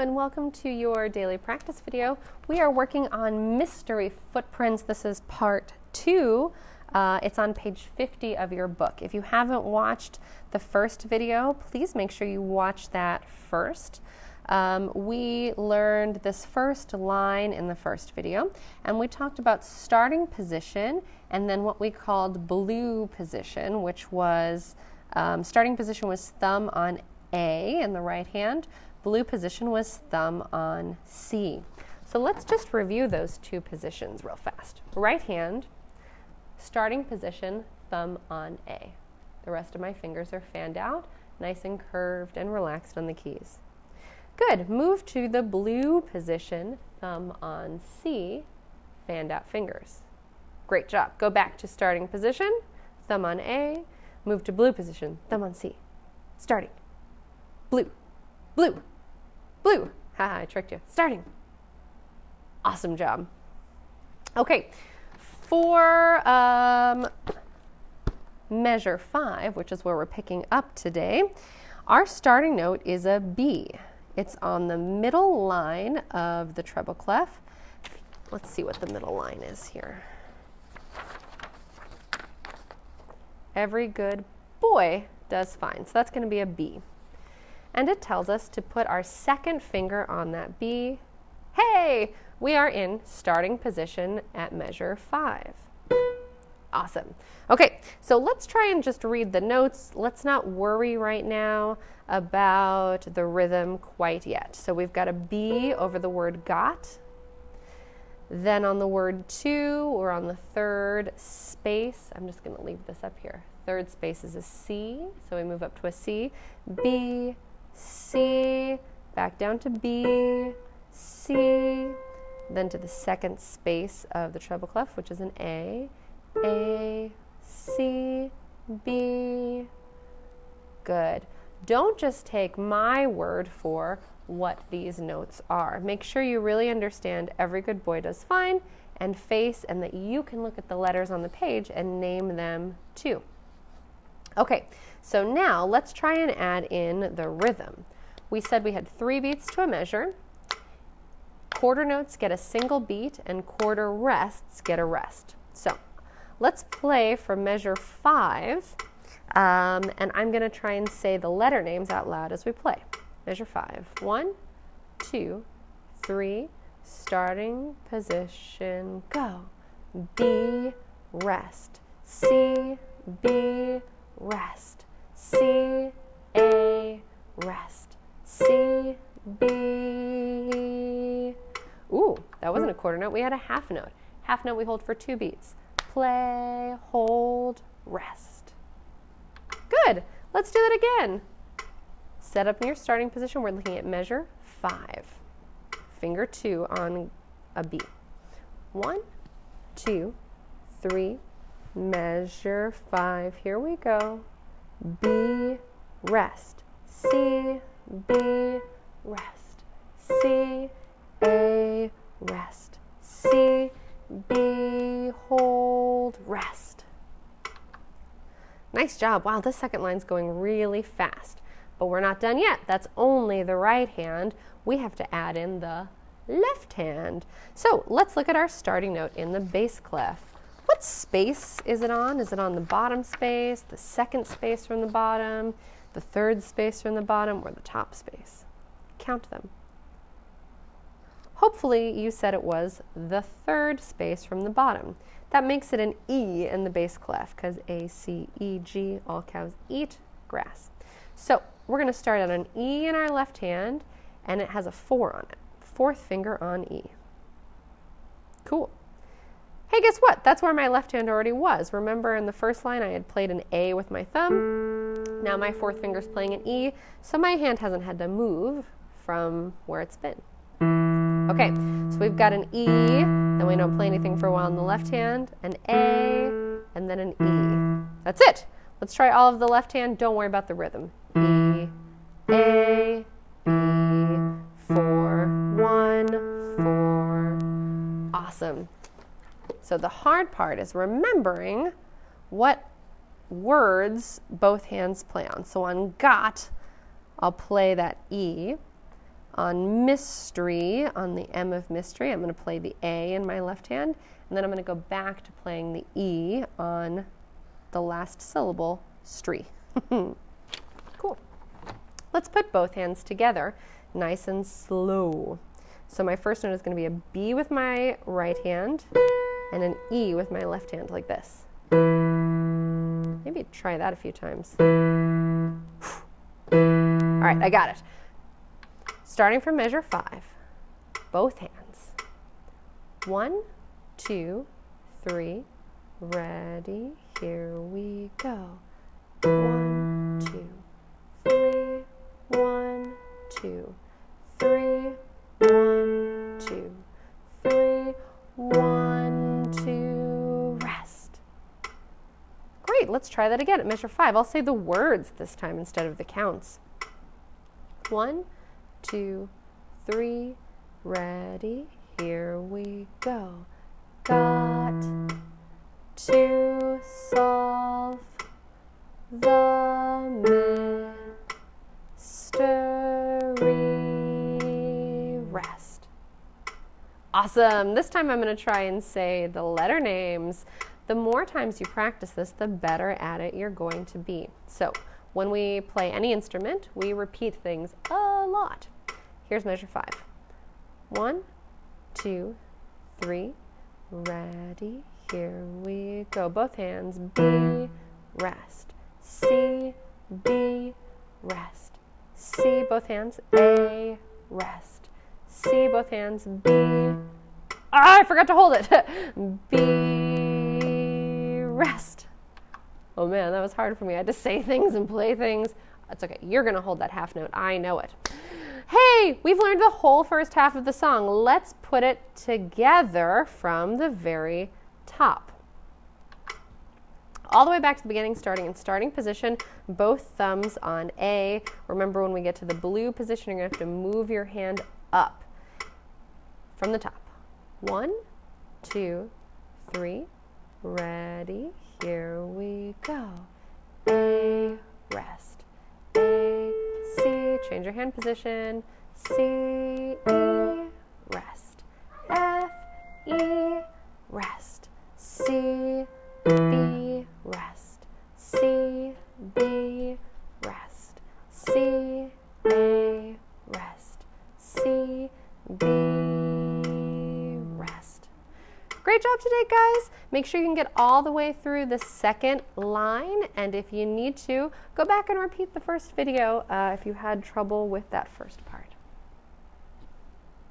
and welcome to your daily practice video. We are working on mystery footprints. This is part 2. It's on page 50 of your book. If you haven't watched the first video, please make sure you watch that first. We learned this first line in the first video, and we talked about starting position and then what we called blue position, which was starting position was thumb on A in the right hand. Blue position was thumb on C. So let's just review those two positions real fast. Right hand, starting position, thumb on A. The rest of my fingers are fanned out, nice and curved and relaxed on the keys. Good. Move to the blue position, thumb on C, fanned out fingers. Great job. Go back to starting position, thumb on A, move to blue position, thumb on C. Starting. Blue, blue, blue. Haha, I tricked you. Starting. Awesome job. Okay, for measure 5, which is where we're picking up today, our starting note is a B. It's on the middle line of the treble clef. Let's see what the middle line is here. Every good boy does fine. So that's going to be a B. And it tells us to put our second finger on that B. Hey, we are in starting position at measure 5. Awesome. Okay, so let's try and just read the notes. Let's not worry right now about the rhythm quite yet. So we've got a B over the word got. Then on the word to, we're on the third space. I'm just going to leave this up here. Third space is a C, so we move up to a C. B, C, back down to B, C, then to the second space of the treble clef, which is an A, C, B. Good. Don't just take my word for what these notes are. Make sure you really understand every good boy does fine and face, and that you can look at the letters on the page and name them too. Okay, so now let's try and add in the rhythm. We said we had 3 beats to a measure. Quarter notes get a single beat and quarter rests get a rest. So let's play for measure 5, and I'm going to try and say the letter names out loud as we play. Measure 5. 1, 2, 3, starting position, go. B, rest. C, B, rest. C, A, rest. C, B. Ooh, that wasn't a quarter note. We had a half note. Half note we hold for 2 beats. Play, hold, rest. Good. Let's do that again. Set up in your starting position. We're looking at measure 5. Finger 2 on a B. 1, 2, 3, measure 5. Here we go. B, rest. C, B, rest. C, A, rest. C, B, hold, rest. Nice job. Wow, this second line's going really fast. But we're not done yet. That's only the right hand. We have to add in the left hand. So let's look at our starting note in the bass clef. What space is it on? Is it on the bottom space, the second space from the bottom, the third space from the bottom, or the top space? Count them. Hopefully you said it was the third space from the bottom. That makes it an E in the bass clef because A, C, E, G, all cows eat grass. So we're going to start on an E in our left hand, and it has a 4 on it. 4th finger on E. Cool. Hey, guess what? That's where my left hand already was. Remember in the first line I had played an A with my thumb. Now my 4th finger's playing an E, so my hand hasn't had to move from where it's been. Okay, so we've got an E, then we don't play anything for a while in the left hand, an A, and then an E. That's it. Let's try all of the left hand. Don't worry about the rhythm. E, A, B, 4, 1, 4. Awesome. So the hard part is remembering what words both hands play on. So on got, I'll play that E. On mystery, on the M of mystery, I'm going to play the A in my left hand, and then I'm going to go back to playing the E on the last syllable, stree. Cool. Let's put both hands together, nice and slow. So my first note is going to be a B with my right hand and an E with my left hand, like this. Maybe try that a few times. All right, I got it. Starting from measure 5, both hands. 1, 2, 3, ready, here we go. 1, 2, 3, 1, 2, 3, 1, 2, 3, 1, 2, rest. Great, let's try that again at measure 5. I'll say the words this time instead of the counts. 1, 2, 3, ready, here we go. Got to solve the mystery. Rest. Awesome. This time I'm going to try and say the letter names. The more times you practice this, the better at it you're going to be. So when we play any instrument, we repeat things a lot. Here's measure 5. 1, 2, 3, ready, here we go. Both hands, B, rest, C, B, rest, C, both hands, A, rest, C, both hands, B, I forgot to hold it, B, rest. Oh man, that was hard for me. I had to say things and play things. That's okay, you're gonna hold that half note, I know it. Hey, we've learned the whole first half of the song. Let's put it together from the very top. All the way back to the beginning, starting in starting position, both thumbs on A. Remember, when we get to the blue position, you're going to have to move your hand up from the top. 1, 2, 3, ready, here we go. A, rest, A, C, change your hand position, C, E, rest, F, E, rest, C, B, rest, C, B, rest, C, A, rest, C, B, rest. Great job today, guys. Make sure you can get all the way through the second line, and if you need to, go back and repeat the first video if you had trouble with that first part.